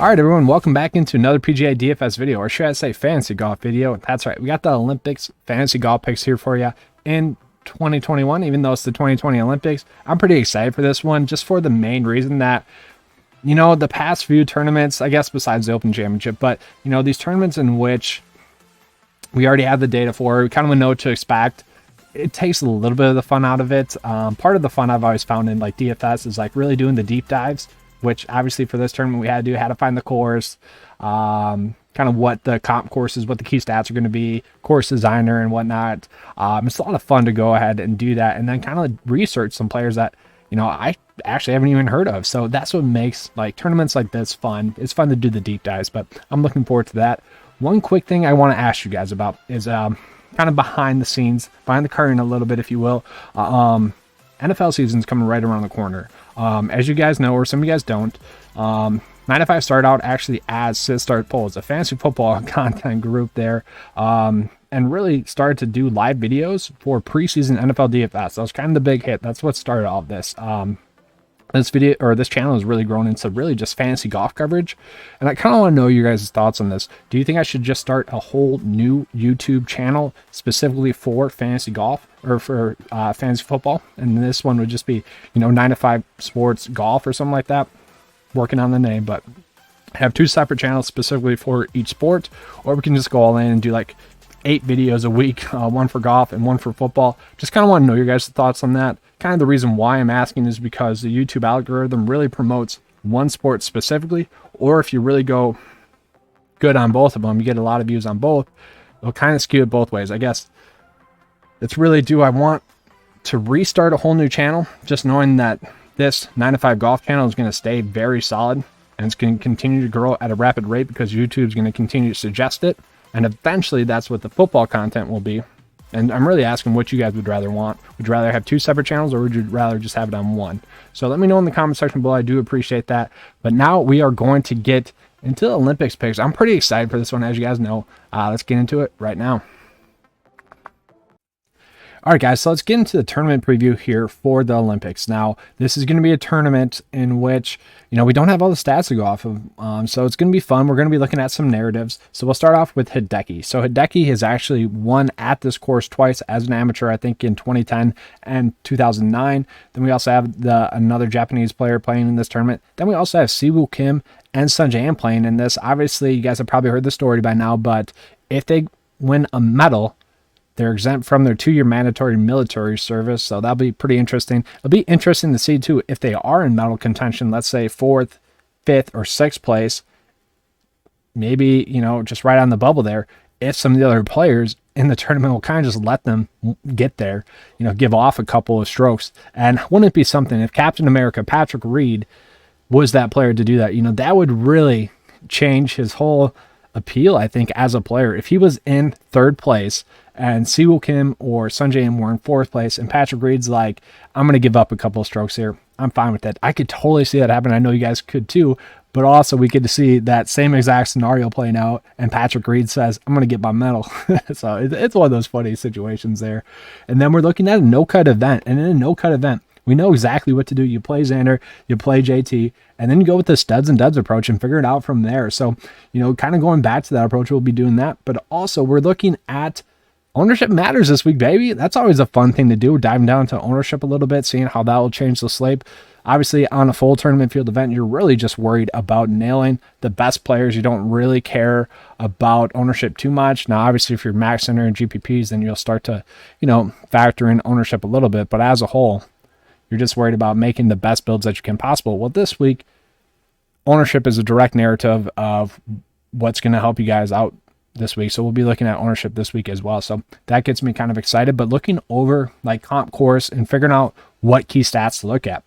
Alright everyone, welcome back into another PGA DFS video, or should I say fantasy golf video. That's right, we got the Olympics fantasy golf picks here for you in 2021, even though it's the 2020 Olympics. I'm pretty excited for this one, just for the main reason that, you know, the past few tournaments, I guess besides the Open Championship, but, you know, these tournaments in which we already have the data for, we kind of know what to expect. It takes a little bit of the fun out of it. Part of the fun I've always found in like DFS is like really doing the deep dives, which obviously for this tournament we had to do, had to find the course, kind of what the comp course is, what the key stats are going to be, course designer and whatnot. It's a lot of fun to go ahead and do that and then kind of research some players that, you know, I actually haven't even heard of. So that's what makes like tournaments like this fun. It's fun to do the deep dives, but I'm looking forward to that. One quick thing I want to ask you guys about is kind of behind the scenes, behind the curtain a little bit, if you will. NFL season's coming right around the corner. As you guys know, or some of you guys don't, 9to5 started out actually as Sit Start Polls, a fantasy football content group there, and really started to do live videos for preseason NFL DFS. That was kind of the big hit. That's what started all of this. This video, or this channel, has really grown into really just fantasy golf coverage, and I kind of want to know your guys' thoughts on this. Do you think I should just start a whole new YouTube channel specifically for fantasy golf or for fantasy football, and this one would just be, you know, 9to5 sports golf or something like that? Working on the name, but have two separate channels specifically for each sport, or we can just go all in and do like 8 videos a week, one for golf and one for football. Just kind of want to know your guys' thoughts on that. Kind of the reason why I'm asking is because the YouTube algorithm really promotes one sport specifically, or if you really go good on both of them, you get a lot of views on both. It'll kind of skew it both ways. I guess it's really, do I want to restart a whole new channel, just knowing that this 9to5 golf channel is going to stay very solid and it's going to continue to grow at a rapid rate because YouTube's going to continue to suggest it, and eventually that's what the football content will be. And I'm really asking what you guys would rather want. Would you rather have 2 separate channels, or would you rather just have it on one? So let me know in the comment section below. I do appreciate that. But now we are going to get into the Olympics picks. I'm pretty excited for this one, as you guys know. Let's get into it right now. All right, guys, so let's get into the tournament preview here for the Olympics. Now, this is going to be a tournament in which, you know, we don't have all the stats to go off of, so it's going to be fun. We're going to be looking at some narratives. So we'll start off with Hideki. So Hideki has actually won at this course twice as an amateur, I think in 2010 and 2009. Then we also have another Japanese player playing in this tournament. Then we also have Siwoo Kim and Sung Jae Im playing in this. Obviously, you guys have probably heard the story by now, but if they win a medal, they're exempt from their 2-year mandatory military service, so that'll be pretty interesting. It'll be interesting to see, too, if they are in medal contention, let's say 4th, 5th, or 6th place, maybe, you know, just right on the bubble there, if some of the other players in the tournament will kind of just let them get there, you know, give off a couple of strokes. And wouldn't it be something if Captain America, Patrick Reed, was that player to do that? You know, that would really change his whole appeal, I think, as a player. If he was in 3rd place and Siwoo Kim or Sung Jae Im were in 4th place and Patrick Reed's like, I'm going to give up a couple of strokes here, I'm fine with that. I could totally see that happen. I know you guys could too, but also we get to see that same exact scenario playing out and Patrick Reed says, I'm going to get my medal. So it's one of those funny situations there. And then we're looking at a no-cut event, and in a no-cut event, we know exactly what to do. You play Xander, you play JT, and then you go with the studs and duds approach and figure it out from there. So, you know, kind of going back to that approach, we'll be doing that. But also, we're looking at ownership matters this week, baby. That's always a fun thing to do, diving down to ownership a little bit, seeing how that will change the slate. Obviously, on a full tournament field event, you're really just worried about nailing the best players. You don't really care about ownership too much. Now, obviously, if you're max center and GPPs, then you'll start to, you know, factor in ownership a little bit. But as a whole, you're just worried about making the best builds that you can possible. Well, this week, ownership is a direct narrative of what's going to help you guys out this week. So we'll be looking at ownership this week as well. So that gets me kind of excited, but looking over like comp course and figuring out what key stats to look at.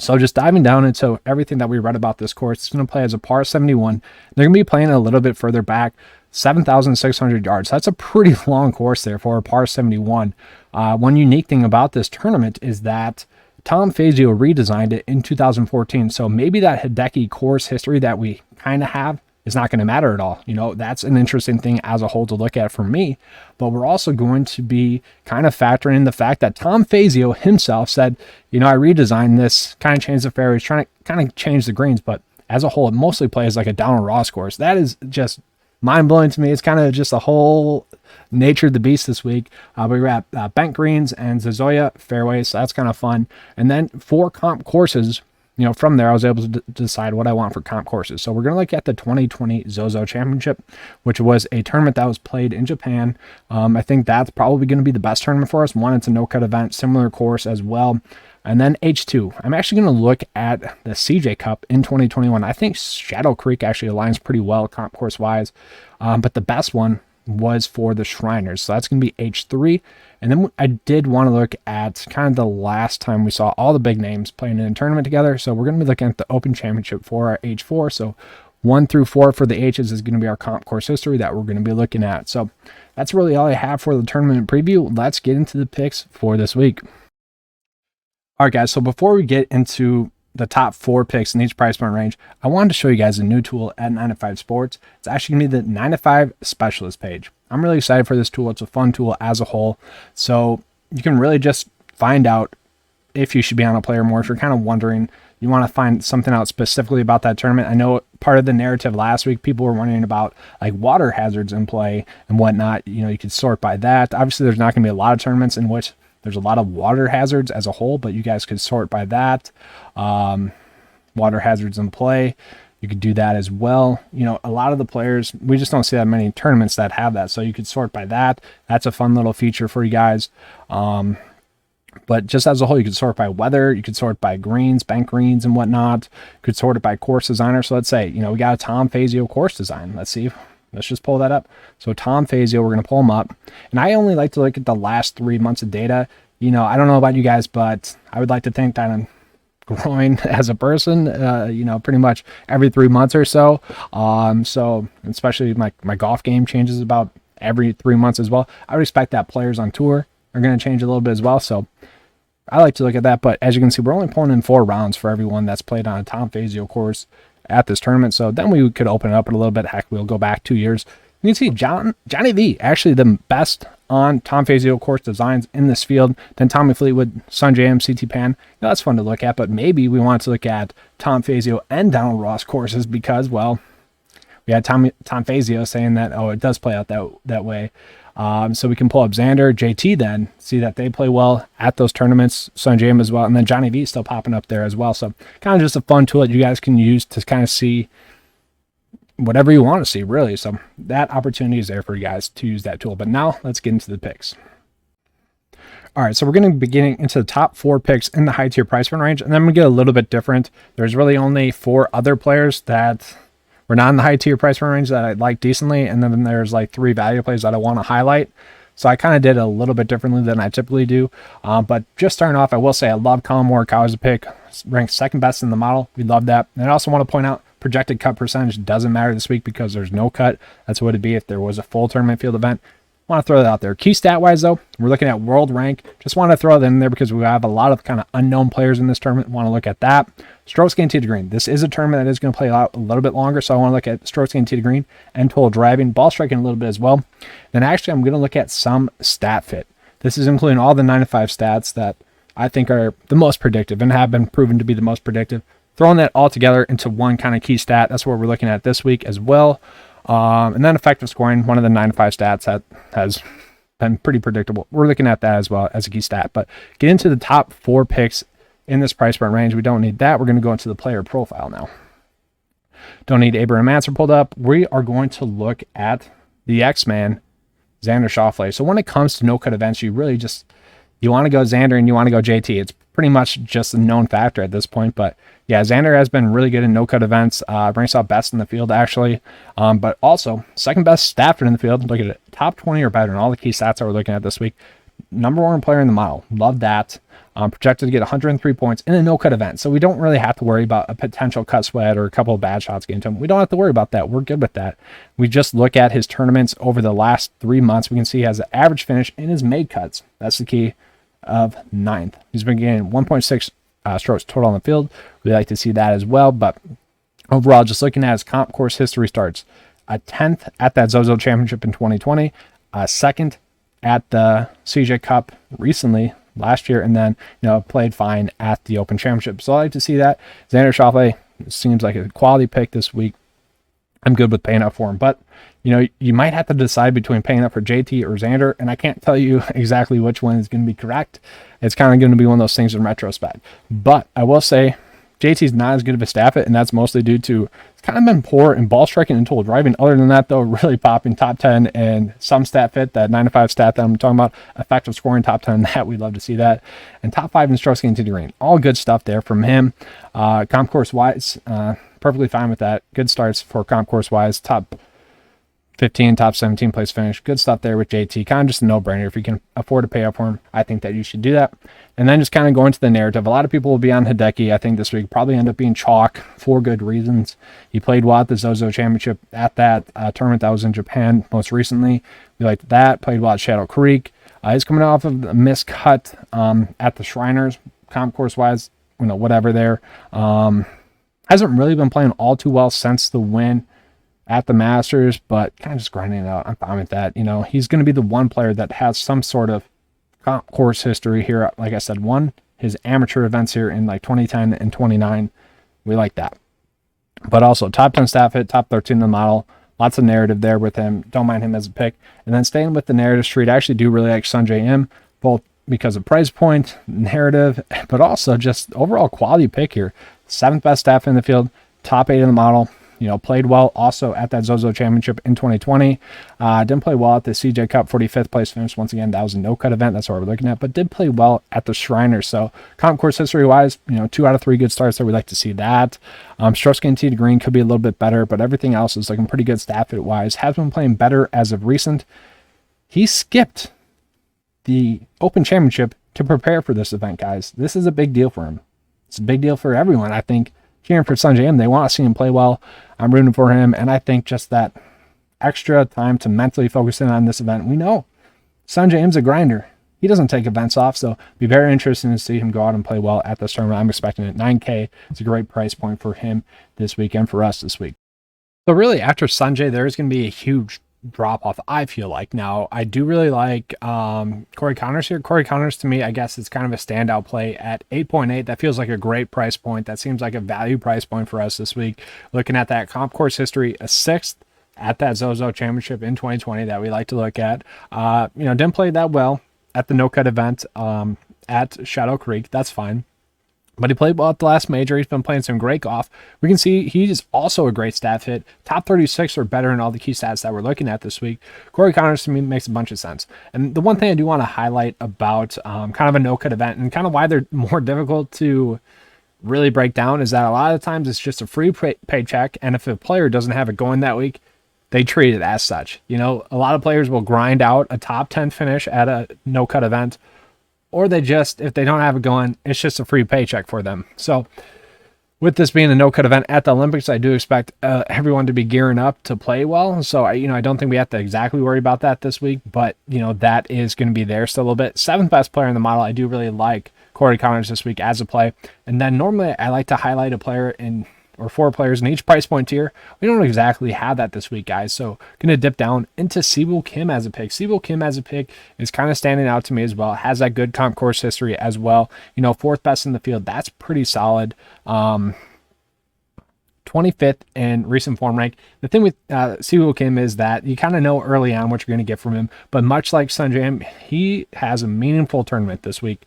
So just diving down into everything that we read about this course, it's going to play as a par 71. They're going to be playing a little bit further back, 7,600 yards. That's a pretty long course there for a par 71. One unique thing about this tournament is that Tom Fazio redesigned it in 2014. So maybe that Hideki course history that we kind of have is not going to matter at all. You know, that's an interesting thing as a whole to look at for me. But we're also going to be kind of factoring in the fact that Tom Fazio himself said, you know, I redesigned this, kind of changed the fairways, trying to kind of change the greens, but as a whole, it mostly plays like a down and Ross course. That is just mind blowing to me. It's kind of just a whole nature of the beast this week. We were at Bent Greens and Zazoya fairways, so that's kind of fun. And then 4 comp courses. From there, I was able to decide what I want for comp courses. So we're going to look at the 2020 Zozo Championship, which was a tournament that was played in Japan. I think that's probably going to be the best tournament for us. One, it's a no-cut event, similar course as well. And then H2, I'm actually going to look at the CJ Cup in 2021. I think Shadow Creek actually aligns pretty well comp course-wise, but the best one was for the Shriners. So that's going to be H3. And then I did want to look at kind of the last time we saw all the big names playing in a tournament together. So we're going to be looking at the Open Championship for our H4. So 1 through 4 for the H's is going to be our comp course history that we're going to be looking at. So that's really all I have for the tournament preview. Let's get into the picks for this week. All right, guys. So before we get into the top 4 picks in each price point range, I wanted to show you guys a new tool at 9 to 5 Sports. It's actually going to be the 9 to 5 Specialist page. I'm really excited for this tool. It's a fun tool as a whole. So you can really just find out if you should be on a player more. If you're kind of wondering, you want to find something out specifically about that tournament. I know part of the narrative last week, people were wondering about like water hazards in play and whatnot. You could sort by that. Obviously, there's not going to be a lot of tournaments in which there's a lot of water hazards as a whole, but you guys could sort by that. Water hazards in play, you could do that as well. A lot of the players, we just don't see that many tournaments that have that. So you could sort by that. That's a fun little feature for you guys. But just as a whole, you could sort by weather. You could sort by greens, bank greens and whatnot. You could sort it by course designer. So let's say, we got a Tom Fazio course design. Let's just pull that up. So Tom Fazio, we're going to pull him up. And I only like to look at the last 3 months of data. I don't know about you guys, but I would like to think that I'm growing as a person, pretty much every 3 months or so. So especially my golf game changes about every 3 months as well. I would expect that players on tour are going to change a little bit as well. So I like to look at that. But as you can see, we're only pulling in 4 rounds for everyone that's played on a Tom Fazio course at this tournament. So then we could open it up a little bit. Heck, we'll go back 2 years. You can see Johnny V, actually the best on Tom Fazio course designs in this field. Then Tommy Fleetwood, Sun Jam, CT Pan. That's fun to look at, but maybe we want to look at Tom Fazio and Donald Ross courses because, well, we had Tom Fazio saying that, it does play out that way. So we can pull up Xander, JT then, see that they play well at those tournaments, Sun Jam as well, and then Johnny V still popping up there as well. So kind of just a fun tool that you guys can use to kind of see whatever you want to see, really. So that opportunity is there for you guys to use that tool. But now let's get into the picks. All right, so we're going to be getting into the top 4 picks in the high tier price point range, and then we get a little bit different. There's really only 4 other players that were not in the high tier price point range that I like decently, and then there's like 3 value plays that I want to highlight. So I kind of did a little bit differently than I typically do. But just starting off, I will say I love Colin Morikawa's pick, ranked 2nd best in the model. We love that. And I also want to point out, projected cut percentage doesn't matter this week because there's no cut. That's what it'd be if there was a full tournament field event. Want to throw that out there. Key stat wise though, we're looking at world rank. Just want to throw that in there because we have a lot of kind of unknown players in this tournament. Want to look at that. Strokes gained tee to green. This is a tournament that is going to play out a little bit longer, so I want to look at strokes gained tee to green and total driving, ball striking a little bit as well. Then actually I'm going to look at some stat fit. This is including all the 9 to 5 stats that I think are the most predictive and have been proven to be the most predictive. Throwing that all together into one kind of key stat. That's what we're looking at this week as well. And then effective scoring, one of the 9 to 5 stats that has been pretty predictable. We're looking at that as well as a key stat. But get into the top 4 picks in this price point range. We don't need that. We're going to go into the player profile now. Don't need Abraham Answer pulled up. We are going to look at the X-Man, Xander Schauffele. So when it comes to no-cut events, you really just, you want to go Xander and you want to go JT. It's pretty much just a known factor at this point. But yeah, Xander has been really good in no-cut events. Ranks out best in the field, actually. But also, 2nd best Stafford in the field. Look at it. Top 20 or better in all the key stats that we're looking at this week. Number 1 player in the model. Love that. Projected to get 103 points in a no-cut event. So we don't really have to worry about a potential cut sweat or a couple of bad shots getting to him. We don't have to worry about that. We're good with that. We just look at his tournaments over the last 3 months. We can see he has an average finish in his made cuts. That's the key, of 9th. He's been getting 1.6 strokes total on the field. We like to see that as well. But overall, just looking at his comp course history starts, a 10th at that Zozo Championship in 2020, 2nd at the CJ Cup recently, last year, and then played fine at the Open Championship. So I like to see that. Xander Schauffele, It seems like a quality pick this week. I'm good with paying up for him. But, you might have to decide between paying up for JT or Xander, and I can't tell you exactly which one is going to be correct. It's kind of going to be one of those things in retrospect. But I will say JT's not as good of a staff fit, and that's mostly due to it's kind of been poor in ball striking and total driving. Other than that, though, really popping top 10 and some stat fit, that 9 to 5 stat that I'm talking about, effective scoring top 10, that we'd love to see that. And top 5 in strokes gained to the green. All good stuff there from him. Comp course wise, perfectly fine with that. Good starts for comp course wise. Top 15, top 17 place finish. Good stuff there with JT. Kind of just a no-brainer. If you can afford to pay up for him, I think that you should do that. And then just kind of go into the narrative. A lot of people will be on Hideki, I think, this week. Probably end up being chalk for good reasons. He played well at the Zozo Championship at that tournament that was in Japan most recently. We liked that. Played well at Shadow Creek. He's coming off of a miscut at the Shriners, comp course-wise, whatever there. Hasn't really been playing all too well since the win at the Masters, but kind of just grinding it out. I'm fine with that. He's going to be the one player that has some sort of comp course history here. Like I said, won his amateur events here in like 2010 and 29. We like that. But also top 10 staff hit, top 13 in the model. Lots of narrative there with him. Don't mind him as a pick. And then staying with the narrative street, I actually do really like Sungjae Im, both because of price point, narrative, but also just overall quality pick here. 7th best staff in the field, top 8 in the model. Played well also at that Zozo Championship in 2020. Didn't play well at the CJ Cup 45th place finish. Once again, that was a no-cut event. That's what we're looking at, but did play well at the Shriners. So comp course history-wise, 2 out of 3 good starts there. We'd like to see that. Strokes gained tee to green could be a little bit better, but everything else is looking pretty good staff fit-wise. Has been playing better as of recent. He skipped the Open Championship to prepare for this event, guys. This is a big deal for him. It's a big deal for everyone, I think. Cheering for Sungjae Im, they want to see him play well. I'm rooting for him, and I think just that extra time to mentally focus in on this event. We know Sungjae Im's a grinder. He doesn't take events off, so be very interesting to see him go out and play well at this tournament. I'm expecting it. $9K. It's a great price point for him this week and for us this week. So really, after Sungjae, there's going to be a huge drop off, I feel like. Now, I do really like Corey Connors here. Corey Connors, to me, I guess it's kind of a standout play at 8.8. That feels like a great price point. That seems like a value price point for us this week. Looking at that comp course history, a 6th at that Zozo Championship in 2020 that we like to look at. Didn't play that well at the no-cut event at Shadow Creek. That's fine. But he played well at the last major. He's been playing some great golf. We can see he's also a great stat hit. Top 36 or better in all the key stats that we're looking at this week. Corey Connors, to me, makes a bunch of sense. And the one thing I do want to highlight about kind of a no-cut event and kind of why they're more difficult to really break down is that a lot of times it's just a free paycheck. And if a player doesn't have it going that week, they treat it as such. A lot of players will grind out a top 10 finish at a no-cut event, or they just, if they don't have it going, it's just a free paycheck for them. So with this being a no-cut event at the Olympics, I do expect everyone to be gearing up to play well. So, I don't think we have to exactly worry about that this week, but, that is going to be there still a little bit. 7th best player in the model. I do really like Corey Connors this week as a play. And then normally I like to highlight a player or 4 players in each price point tier. We don't exactly have that this week, guys. So going to dip down into Siwoo Kim as a pick. Siwoo Kim as a pick is kind of standing out to me as well. Has that good comp course history as well. 4th best in the field. That's pretty solid. 25th in recent form rank. The thing with Siwoo Kim is that you kind of know early on what you're going to get from him. But much like Sungjae Im, he has a meaningful tournament this week.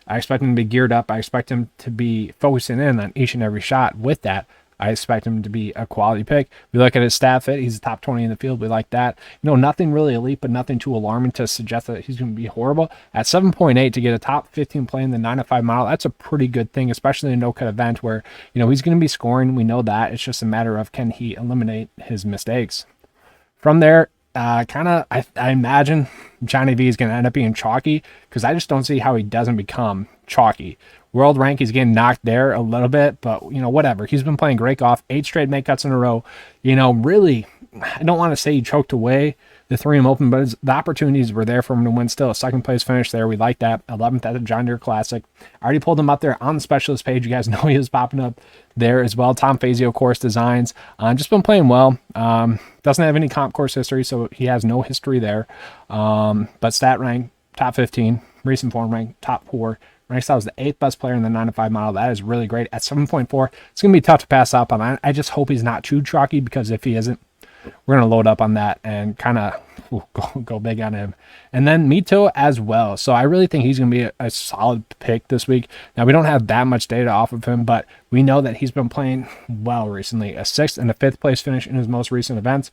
I expect him to be geared up. I expect him to be focusing in on each and every shot. With that, I expect him to be a quality pick. We look at his stat fit. He's a top 20 in the field. We like that. Nothing really elite, but nothing too alarming to suggest that he's going to be horrible. At 7.8 to get a top 15 play in the 9 to 5 model, that's a pretty good thing, especially in a no-cut event where, he's going to be scoring. We know that. It's just a matter of can he eliminate his mistakes. From there, I imagine Johnny V is going to end up being chalky because I just don't see how he doesn't become chalky. World rank, he's getting knocked there a little bit, but, whatever. He's been playing great golf, 8 straight make cuts in a row. Really, I don't want to say he choked away the 3M Open, but the opportunities were there for him to win still. A 2nd place finish there. We like that. 11th at the John Deere Classic. I already pulled him up there on the specialist page. You guys know he was popping up there as well. Tom Fazio course designs. Just been playing well. Doesn't have any comp course history, so he has no history there. But stat rank, top 15. Recent form rank, top 4. ranks out as the 8th best player in the 9 to 5 model. That is really great. At 7.4, it's going to be tough to pass up on. I just hope he's not too chalky, because if he isn't, we're going to load up on that and kind of go big on him. And then Mito as well. So I really think he's going to be a solid pick this week. Now, we don't have that much data off of him, but we know that he's been playing well recently. A 6th and a 5th place finish in his most recent events.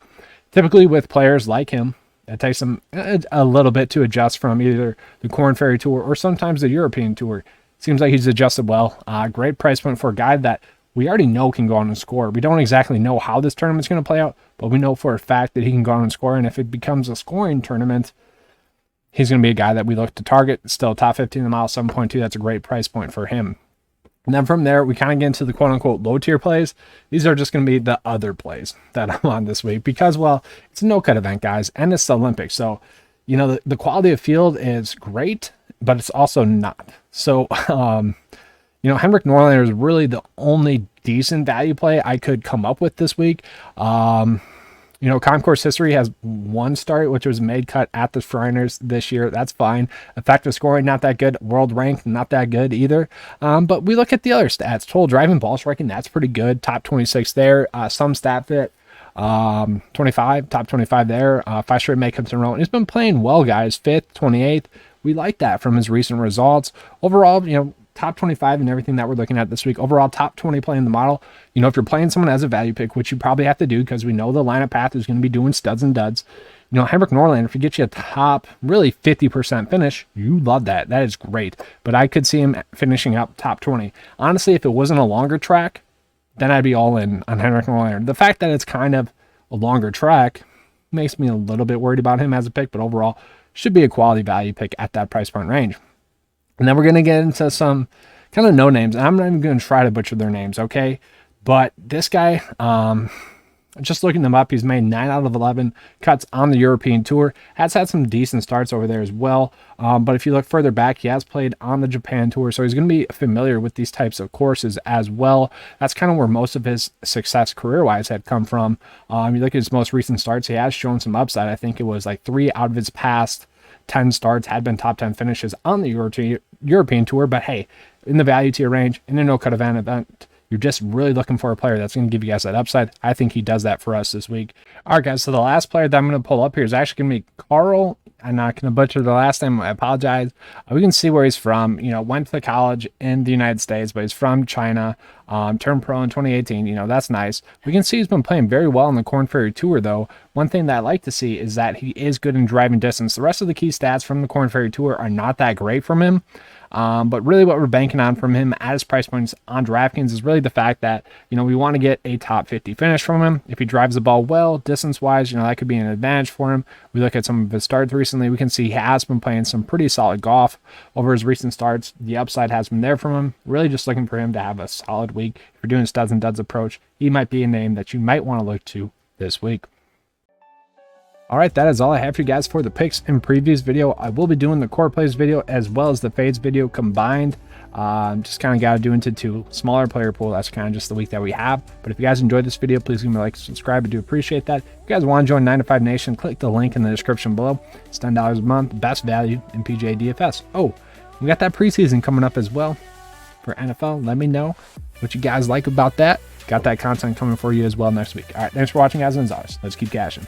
Typically with players like him, it takes them a little bit to adjust from either the Corn Ferry Tour or sometimes the European Tour. Seems like he's adjusted well. Great price point for a guy that we already know can go on and score. We don't exactly know how this tournament's going to play out, but we know for a fact that he can go on and score. And if it becomes a scoring tournament, he's going to be a guy that we look to target. Still top 15 in the mile, 7.2. That's a great price point for him. And then from there, we kind of get into the quote-unquote low-tier plays. These are just going to be the other plays that I'm on this week because, well, it's a no-cut event, guys, and it's the Olympics. So, you know, the quality of field is great, but it's also not. So, you know, Henrik Norlander is really the only decent value play I could come up with this week. You know, concourse history has one start, which was made cut at the Shriners this year. That's fine. Effective scoring, not that good. World rank, not that good either. But we look at the other stats. Total driving, ball striking, that's pretty good. Top 26 there. Some stat fit. 25, top 25 there. 5 straight makeups in a row. And he's been playing well, guys. 5th, 28th. We like that from his recent results. Overall, you know, top 25 and everything that we're looking at this week. Overall, top 20 playing the model. You know, if you're playing someone as a value pick, which you probably have to do because we know the lineup path is going to be doing studs and duds. You know, Henrik Norlander, if he gets you a top, really 50% finish, you love that. That is great. But I could see him finishing up top 20. Honestly, if it wasn't a longer track, then I'd be all in on Henrik Norlander. The fact that it's kind of a longer track makes me a little bit worried about him as a pick, but overall, should be a quality value pick at that price point range. And then we're going to get into some kind of no names. And I'm not even going to try to butcher their names, okay? But this guy, just looking them up, he's made 9 out of 11 cuts on the European Tour. Has had some decent starts over there as well. But if you look further back, he has played on the Japan Tour. So he's going to be familiar with these types of courses as well. That's kind of where most of his success career-wise had come from. You look at his most recent starts, he has shown some upside. I think it was like 3 out of his past 10 starts had been top 10 finishes on the European Tour. But hey, in the value tier range, in a no-cut event, you're just really looking for a player that's going to give you guys that upside. I think he does that for us this week. All right, guys, so the last player that I'm going to pull up here is actually going to be Carl. I'm not going to butcher the last name. I apologize. We can see where he's from. You know, went to college in the United States, but he's from China. Turned pro in 2018. You know, that's nice. We can see he's been playing very well on the Corn Ferry Tour, though. One thing that I like to see is that he is good in driving distance. The rest of the key stats from the Corn Ferry Tour are not that great from him. But really what we're banking on from him at his price points on DraftKings is really the fact that, you know, we want to get a top 50 finish from him. If he drives the ball well, distance-wise, you know, that could be an advantage for him. We look at some of his starts recently. We can see he has been playing some pretty solid golf over his recent starts. The upside has been there from him. Really just looking for him to have a solid week. If you're doing studs and duds approach, he might be a name that you might want to look to this week. All right, that is all I have for you guys for the picks and previews video. I will be doing the core plays video as well as the fades video combined. Just kind of got to do into 2 smaller player pool. That's kind of just the week that we have. But if you guys enjoyed this video, please give me a like and subscribe. I do appreciate that. If you guys want to join 9 to 5 Nation, click the link in the description below. It's $10 a month, best value in PGA DFS. Oh, we got that preseason coming up as well for NFL. Let me know what you guys like about that. Got that content coming for you as well next week. All right, thanks for watching, guys, and as always, let's keep cashing.